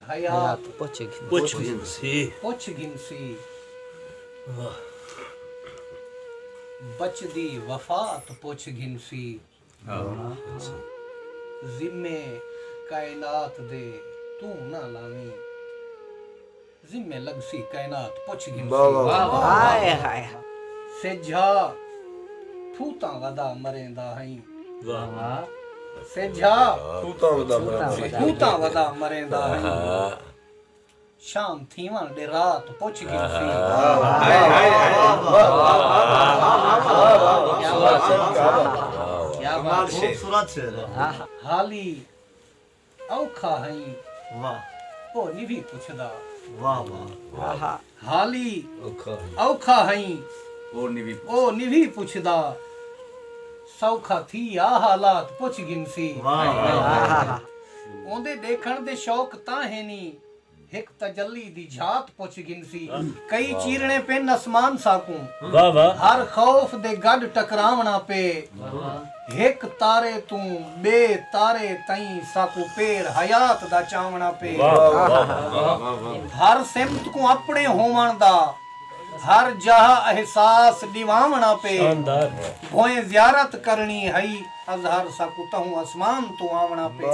हयात पुछ गिनसी बचदी वफात पुछ गिनसी जिम्मे कायनात दे तू ना लावी जिम्मे लगसी कायनात पुछ गिनसी हाय हाय सेझा थूता वदा मरेंदा हई सेझा थूता वदा मरेंदा हई शाम थीवा दे रात पुछ गिनसी क्या बात खूबसूरत शेर है हाली औखा हई वाह ओ निभी पुछदा वाह वाह हाली औखा हई ओ निभी पुछदा सौखा थी आ हालात पुछ गिनसी ओंदे देखण दे शौक ता है नी एक तजल्ली दी झात पुछ गिनसी कई चीरने पे नसमान साकू हर खौफ दे गड टकरावना पे एक तारे तू बे तारे तई साकू पेड़ हयात दा चावना पे हर सिमत को अपने होवण दा हर जहा एहसास दिवावना पे भोए जियारत करनी हई अजहर साकू तहू आसमान तू आवना पे